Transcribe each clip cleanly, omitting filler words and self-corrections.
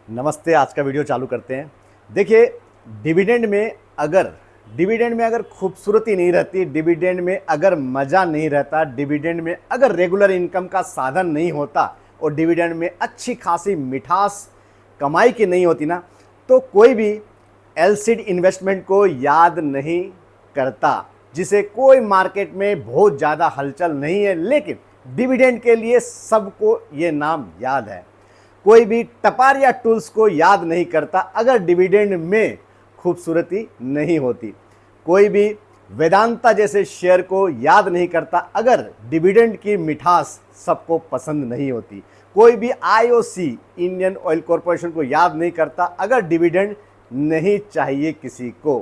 नमस्ते। आज का वीडियो चालू करते हैं। देखिए, डिविडेंड में अगर खूबसूरती नहीं रहती, डिविडेंड में अगर मज़ा नहीं रहता, डिविडेंड में अगर रेगुलर इनकम का साधन नहीं होता और डिविडेंड में अच्छी खासी मिठास कमाई की नहीं होती ना, तो कोई भी एलसीड इन्वेस्टमेंट को याद नहीं करता, जिसे कोई मार्केट में बहुत ज़्यादा हलचल नहीं है, लेकिन डिविडेंड के लिए सबको ये नाम याद है। कोई भी टपारिया टूल्स को याद नहीं करता अगर डिविडेंड में खूबसूरती नहीं होती। कोई भी वेदांता जैसे शेयर को याद नहीं करता अगर डिविडेंड की मिठास सबको पसंद नहीं होती। कोई भी आईओसी इंडियन ऑयल कॉरपोरेशन को याद नहीं करता अगर डिविडेंड नहीं चाहिए किसी को।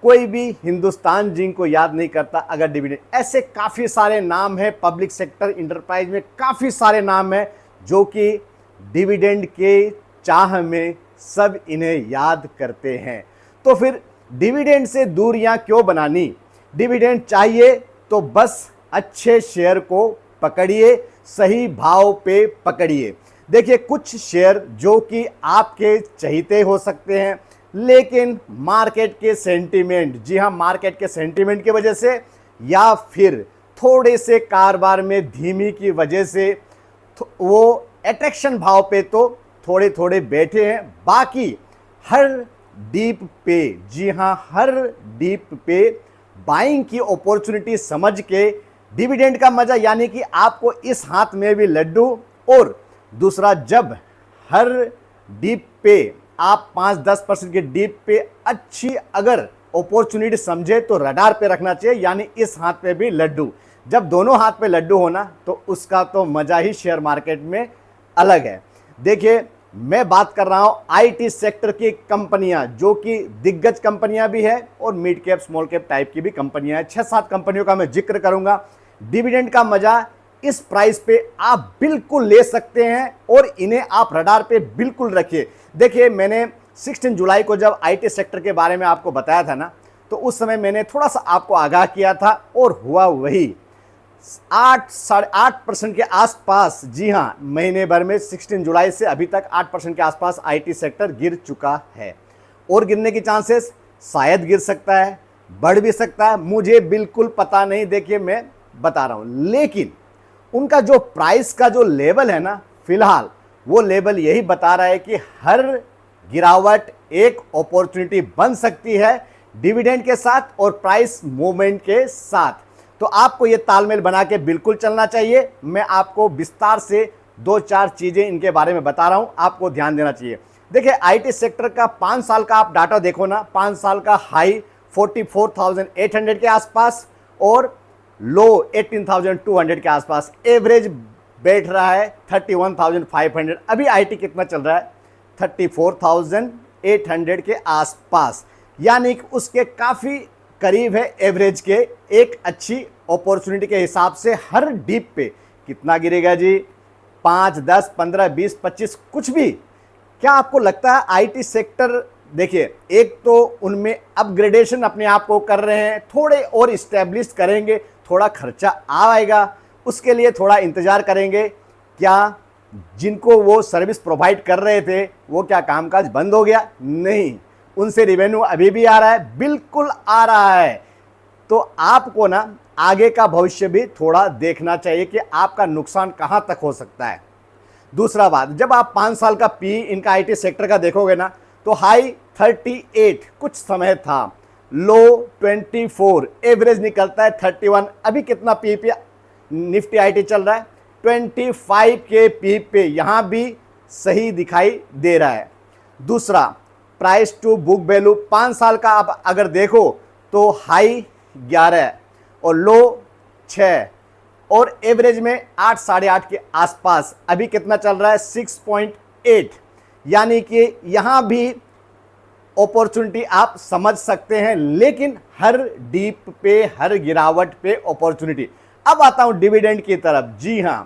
कोई भी हिंदुस्तान जिंक को याद नहीं करता अगर डिविडेंड। ऐसे काफ़ी सारे नाम हैं, पब्लिक सेक्टर इंटरप्राइज में काफ़ी सारे नाम हैं जो कि डिविडेंड के चाह में सब इन्हें याद करते हैं। तो फिर डिविडेंड से दूरियां क्यों बनानी? डिविडेंड चाहिए तो बस अच्छे शेयर को पकड़िए, सही भाव पे पकड़िए। देखिए, कुछ शेयर जो कि आपके चहीते हो सकते हैं, लेकिन मार्केट के सेंटीमेंट, जी हाँ, मार्केट के सेंटीमेंट की वजह से या फिर थोड़े से कारोबार में धीमी की वजह से वो अट्रैक्शन भाव पे तो थोड़े थोड़े बैठे हैं। बाकी हर डीप पे, जी हाँ, हर डीप पे बाइंग की अपॉर्चुनिटी समझ के डिविडेंड का मजा, यानी कि आपको इस हाथ में भी लड्डू, और दूसरा जब हर डीप पे आप 5-10% के डीप पे अच्छी अगर अपॉर्चुनिटी समझे तो रडार पे रखना चाहिए, यानी इस हाथ पे भी लड्डू। जब दोनों हाथ पे लड्डू होना तो उसका तो मजा ही शेयर मार्केट में अलग है। देखिए, मैं बात कर रहा हूं आईटी सेक्टर की कंपनियां, जो कि दिग्गज कंपनियां भी है और mid cap small cap type की भी कंपनियां हैं। 6-7 कंपनियों का मैं जिक्र करूंगा। डिविडेंड का मजा इस प्राइस पे आप बिल्कुल ले सकते हैं और इन्हें आप रडार पे बिल्कुल रखिए। देखिए, मैंने 16 जुलाई को जब आईटी सेक्टर के बारे में आपको बताया था ना, तो उस समय मैंने थोड़ा सा आपको आगाह किया था और हुआ वही 8-8.5% के आसपास। जी हाँ, महीने भर में 16 जुलाई से अभी तक 8% के आसपास आईटी सेक्टर गिर चुका है और गिरने की चांसेस शायद गिर सकता है, बढ़ भी सकता है, मुझे बिल्कुल पता नहीं। देखिए, मैं बता रहा हूँ, लेकिन उनका जो प्राइस का जो लेवल है ना, फिलहाल वो लेवल यही बता रहा है कि हर गिरावट एक अपॉर्चुनिटी बन सकती है डिविडेंड के साथ और प्राइस मूवमेंट के साथ। तो आपको ये तालमेल बना के बिल्कुल चलना चाहिए। मैं आपको विस्तार से 2-4 चीज़ें इनके बारे में बता रहा हूँ, आपको ध्यान देना चाहिए। देखिए, आईटी सेक्टर का 5 साल का आप डाटा देखो ना, 5 साल का हाई 44,800 के आसपास और लो 18,200 के आसपास, एवरेज बैठ रहा है 31,500। अभी आईटी कितना चल रहा है? 34,800 के आसपास, यानी कि उसके काफ़ी करीब है एवरेज के। एक अच्छी अपॉर्चुनिटी के हिसाब से हर डीप पे कितना गिरेगा जी? 5, 10, 15, 20, 25, कुछ भी। क्या आपको लगता है आईटी सेक्टर? देखिए, एक तो उनमें अपग्रेडेशन अपने आप को कर रहे हैं, थोड़े और इस्टेब्लिश करेंगे, थोड़ा खर्चा आएगा, उसके लिए थोड़ा इंतजार करेंगे। क्या जिनको वो सर्विस प्रोवाइड कर रहे थे वो क्या कामकाज बंद हो गया? नहीं, उनसे रिवेन्यू अभी भी आ रहा है, बिल्कुल आ रहा है। तो आपको ना आगे का भविष्य भी थोड़ा देखना चाहिए कि आपका नुकसान कहां तक हो सकता है। दूसरा बात, जब आप 5 साल का पी इनका आईटी सेक्टर का देखोगे ना, तो हाई 38 कुछ समय था, लो 24, एवरेज निकलता है 31। अभी कितना पी पे निफ्टी आईटी चल रहा है? 25 के पी पे, यहां भी सही दिखाई दे रहा है। दूसरा, प्राइस टू बुक वैल्यू 5 साल का आप अगर देखो तो हाई 11 और लो 6 और एवरेज में 8, 8.5 के आसपास। अभी कितना चल रहा है? 6.8, यानी कि यहां भी अपॉर्चुनिटी आप समझ सकते हैं, लेकिन हर डीप पे, हर गिरावट पे अपॉर्चुनिटी। अब आता हूं डिविडेंड की तरफ। जी हां,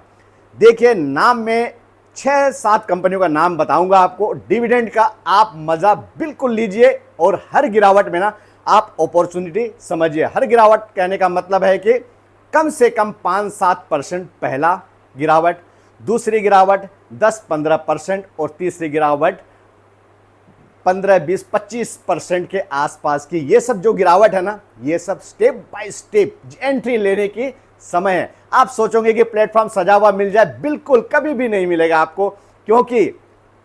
देखिए, नाम में 6-7 कंपनियों का नाम बताऊंगा आपको। डिविडेंड का आप मजा बिल्कुल लीजिए और हर गिरावट में ना आप अपॉर्चुनिटी समझिए। हर गिरावट कहने का मतलब है कि कम से कम 5-7% पहला गिरावट, दूसरी गिरावट 10-15% और तीसरी गिरावट 15, 20, 25% के आसपास की। ये सब जो गिरावट है ना, ये सब स्टेप बाय स्टेप एंट्री लेने की समय है। आप सोचोगे कि प्लेटफॉर्म सजा हुआ मिल जाए, बिल्कुल कभी भी नहीं मिलेगा आपको, क्योंकि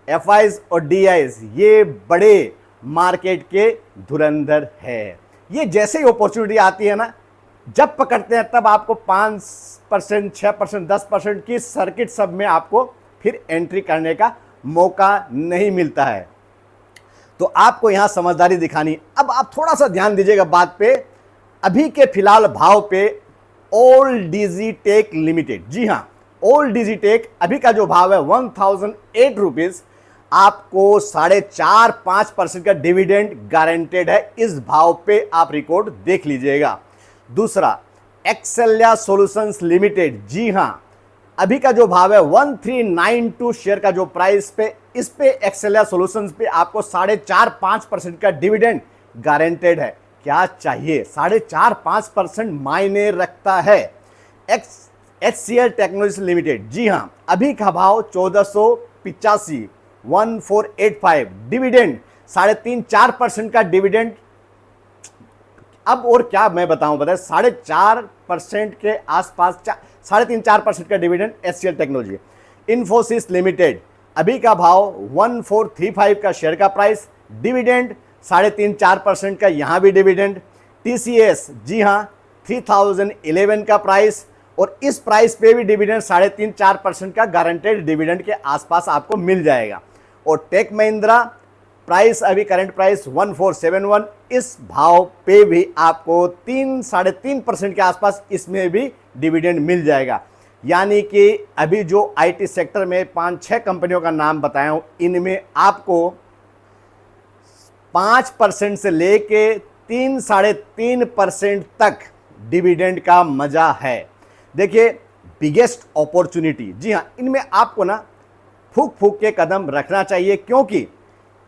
एफआईज और डीआईज ये बड़े मार्केट के धुरंधर है। ये जैसे ही अपॉर्चुनिटी आती है ना, जब पकड़ते हैं तब आपको 5%, 6%, 10% की सर्किट सब में आपको फिर एंट्री करने का मौका नहीं मिलता है। तो आपको यहां समझदारी दिखानी। अब आप थोड़ा सा ध्यान दीजिएगा बात पे, अभी के फिलहाल भाव पे ओल्ड डिजिटेक लिमिटेड, जी हां, ओल्ड डिजिटेक अभी का जो भाव है 1008 रुपीज, आपको 4.5-5% का डिविडेंड गारंटेड है। इस भाव पे आप रिकॉर्ड देख लीजिएगा। दूसरा, एक्सेल्या सॉल्यूशंस लिमिटेड, जी हां, अभी का जो भाव है 1392 शेयर का जो प्राइस पे, इस पे एक्सेल्या सॉल्यूशंस पे आपको 4.5-5% का डिविडेंड गारंटेड है। क्या चाहिए, 4.5-5% मायने रखता है। HCL टेक्नोलॉजी लिमिटेड, जी हां, अभी का भाव 1485, 1485, डिविडेंड 3.5-4% का डिविडेंड। अब और क्या मैं बताऊं, बताए 4.5% के आसपास, 3.5-4% का dividend HCL technology. Infosys limited, अभी का भाव 1435 का शेयर का प्राइस, डिविडेंड 3.5-4% का, यहां भी डिविडेंड। TCS, जी हां, 3011 का प्राइस, और इस प्राइस पे भी डिविडेंड 3.5-4% का गारंटेड डिविडेंड के आसपास आपको मिल जाएगा। और टेक महिंद्रा, प्राइस अभी करंट प्राइस 1471, इस भाव पे भी आपको 3-3.5% के आसपास इसमें भी डिविडेंड मिल जाएगा। यानी कि अभी जो आईटी सेक्टर में 5-6 कंपनियों का नाम बताया हूं, इनमें आपको 5% से लेके 3-3.5% तक डिविडेंड का मजा है। देखिए, बिगेस्ट अपॉर्चुनिटी, जी हाँ, इनमें आपको ना फूक फूक के कदम रखना चाहिए, क्योंकि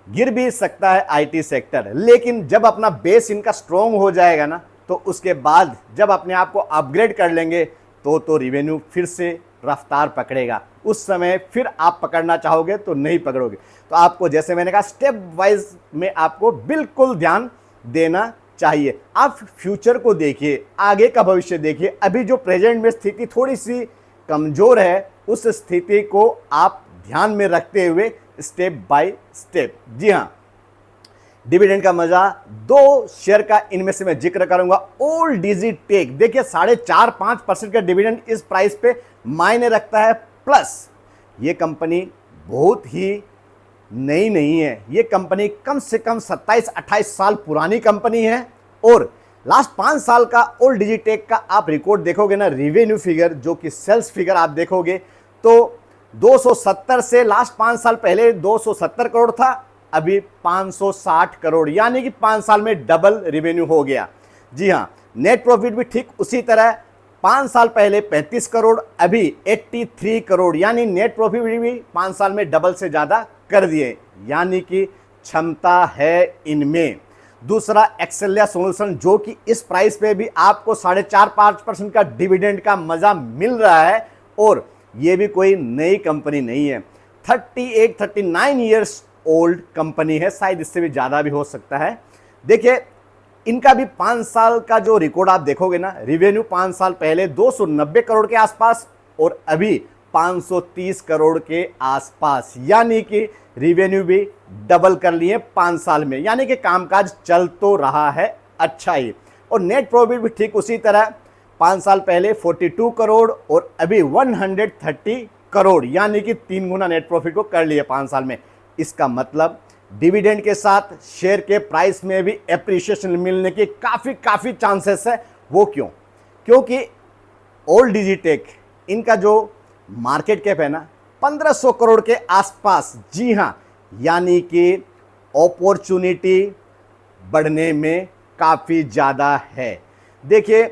गिर भी सकता है आईटी सेक्टर, लेकिन जब अपना बेस इनका स्ट्रॉन्ग हो जाएगा ना, तो उसके बाद जब अपने आप को अपग्रेड कर लेंगे तो रिवेन्यू फिर से रफ्तार पकड़ेगा। उस समय फिर आप पकड़ना चाहोगे तो नहीं पकड़ोगे। तो आपको, जैसे मैंने कहा, स्टेप वाइज में आपको बिल्कुल ध्यान देना चाहिए। आप फ्यूचर को देखिए, आगे का भविष्य देखिए। अभी जो प्रेजेंट में स्थिति थोड़ी सी कमजोर है, उस स्थिति को आप ध्यान में रखते हुए स्टेप बाय स्टेप, जी हाँ, डिविडेंड का मजा। 2 शेयर का इनमें से मैं जिक्र करूंगा। ओल्ड डिजिटेक, देखिए 4.5-5% का डिविडेंड इस प्राइस पे मायने रखता है। प्लस ये कंपनी बहुत ही नई नहीं है, ये कंपनी कम से कम 27-28 साल पुरानी कंपनी है। और लास्ट 5 साल का ओल्ड डिजिटेक का आप रिकॉर्ड देखोगे ना, रिवेन्यू फिगर, जो कि सेल्स फिगर आप देखोगे, तो 270 से लास्ट 5 साल पहले 270 करोड़ था, अभी 560 करोड़, यानी कि 5 साल में डबल रिवेन्यू हो गया। जी हाँ, नेट प्रॉफिट भी ठीक उसी तरह, 5 साल पहले 35 करोड़, अभी 83 करोड़, यानी नेट प्रॉफिट भी 5 साल में डबल से ज़्यादा कर दिए, यानी कि क्षमता है इनमें। दूसरा, एक्सेल्या सॉल्यूशन, जो कि इस प्राइस पे भी आपको 4.5-5% का डिविडेंड का मजा मिल रहा है, और ये भी कोई नई कंपनी नहीं है, 38-39 ईयर्स ओल्ड कंपनी है, शायद इससे भी ज़्यादा भी हो सकता है। देखिए, इनका भी 5 साल का जो रिकॉर्ड आप देखोगे ना, रिवेन्यू 5 साल पहले 290 करोड़ के आसपास, और अभी 530 करोड़ के आसपास, यानी कि रिवेन्यू भी डबल कर लिए 5 साल में, यानी कि कामकाज चल तो रहा है अच्छा ही। और नेट प्रॉफिट भी ठीक उसी तरह, 5 साल पहले 42 करोड़ और अभी 130 करोड़, यानी कि 3 गुना नेट प्रॉफिट को कर लिए 5 साल में। इसका मतलब डिविडेंड के साथ शेयर के प्राइस में भी एप्रिसिएशन मिलने की काफ़ी चांसेस है। वो क्यों? क्योंकि ओल्ड डिजिटेक, इनका जो मार्केट कैप है ना 1500 करोड़ के आसपास, जी हाँ, यानी कि अपॉर्चुनिटी बढ़ने में काफ़ी ज़्यादा है। देखिए,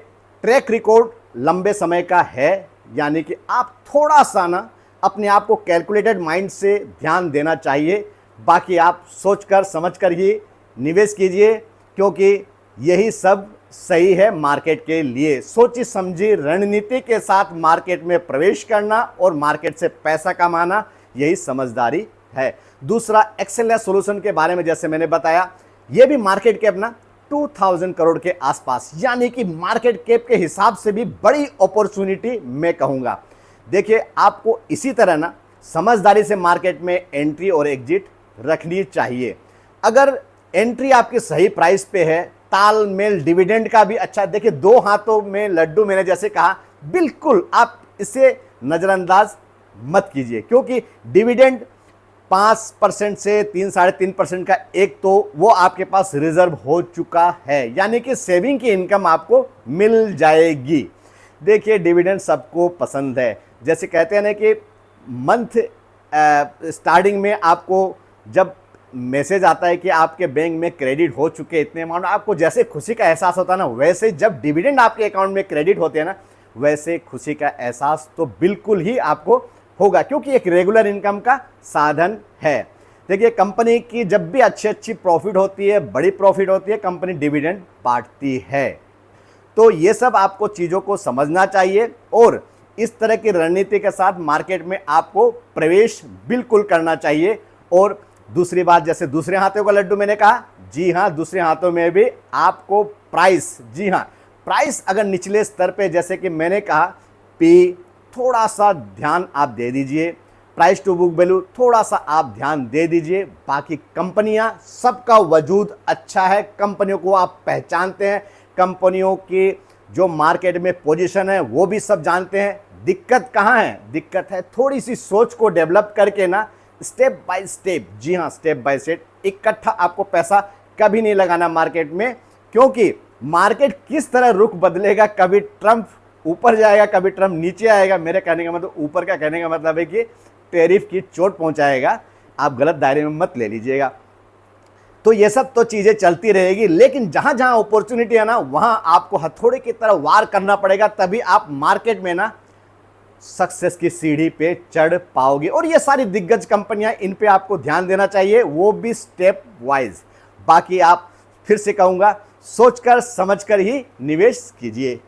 ट्रैक रिकॉर्ड लंबे समय का है, यानी कि आप थोड़ा सा ना अपने आप को कैलकुलेटेड माइंड से ध्यान देना चाहिए। बाकी आप सोचकर समझकर ही निवेश कीजिए, क्योंकि यही सब सही है मार्केट के लिए। सोची समझी रणनीति के साथ मार्केट में प्रवेश करना और मार्केट से पैसा कमाना, यही समझदारी है। दूसरा एक्सेलेस सॉल्यूशन के बारे में जैसे मैंने बताया, ये भी मार्केट कैप ना 2000 करोड़ के आसपास, यानी कि मार्केट कैप के हिसाब से भी बड़ी अपॉर्चुनिटी मैं कहूँगा। देखिए, आपको इसी तरह ना समझदारी से मार्केट में एंट्री और एग्जिट रखनी चाहिए। अगर एंट्री आपकी सही प्राइस पे है, तालमेल डिविडेंड का भी अच्छा, देखिए 2 हाथों में लड्डू मैंने जैसे कहा, बिल्कुल आप इसे नज़रअंदाज मत कीजिए, क्योंकि डिविडेंड 5% से 3-3.5% का एक तो वो आपके पास रिजर्व हो चुका है, यानी कि सेविंग की इनकम आपको मिल जाएगी। देखिए, डिविडेंड सबको पसंद है। जैसे कहते हैं ना कि मंथ स्टार्टिंग में आपको जब मैसेज आता है कि आपके बैंक में क्रेडिट हो चुके इतने अमाउंट, आपको जैसे खुशी का एहसास होता है ना, वैसे जब डिविडेंड आपके अकाउंट में क्रेडिट होते हैं ना, वैसे खुशी का एहसास तो बिल्कुल ही आपको होगा, क्योंकि एक रेगुलर इनकम का साधन है। देखिए, कंपनी की जब भी अच्छी प्रॉफिट होती है, बड़ी प्रॉफिट होती है, कंपनी डिविडेंड बांटती है। तो ये सब आपको चीज़ों को समझना चाहिए और इस तरह की रणनीति के साथ मार्केट में आपको प्रवेश बिल्कुल करना चाहिए। और दूसरी बात, जैसे दूसरे हाथों का लड्डू मैंने कहा, जी हाँ, दूसरे हाथों में भी आपको प्राइस, जी हाँ, प्राइस अगर निचले स्तर पे, जैसे कि मैंने कहा, पी थोड़ा सा ध्यान आप दे दीजिए, प्राइस टू बुक वैल्यू थोड़ा सा आप ध्यान दे दीजिए। बाकी कंपनियां सबका वजूद अच्छा है, कंपनियों को आप पहचानते हैं, कंपनियों की जो मार्केट में पोजीशन है वो भी सब जानते हैं। दिक्कत कहाँ है? दिक्कत है थोड़ी सी सोच को डेवलप करके ना, स्टेप बाय स्टेप, जी हाँ, स्टेप बाय स्टेप, इकट्ठा आपको पैसा कभी नहीं लगाना मार्केट में, क्योंकि मार्केट किस तरह रुख बदलेगा, कभी ट्रम्प ऊपर जाएगा, कभी ट्रम्प नीचे आएगा। मेरे कहने का मतलब, ऊपर का कहने का मतलब है कि टैरिफ की चोट पहुंचाएगा, आप गलत दायरे में मत ले लीजिएगा। तो ये सब तो चीज़ें चलती रहेगी, लेकिन जहाँ जहाँ अपॉर्चुनिटी है ना, वहाँ आपको हथौड़े की तरह वार करना पड़ेगा, तभी आप मार्केट में ना सक्सेस की सीढ़ी पे चढ़ पाओगे। और ये सारी दिग्गज कंपनियां, इन पे आपको ध्यान देना चाहिए, वो भी स्टेप वाइज। बाकी आप, फिर से कहूँगा, सोचकर समझकर ही निवेश कीजिए।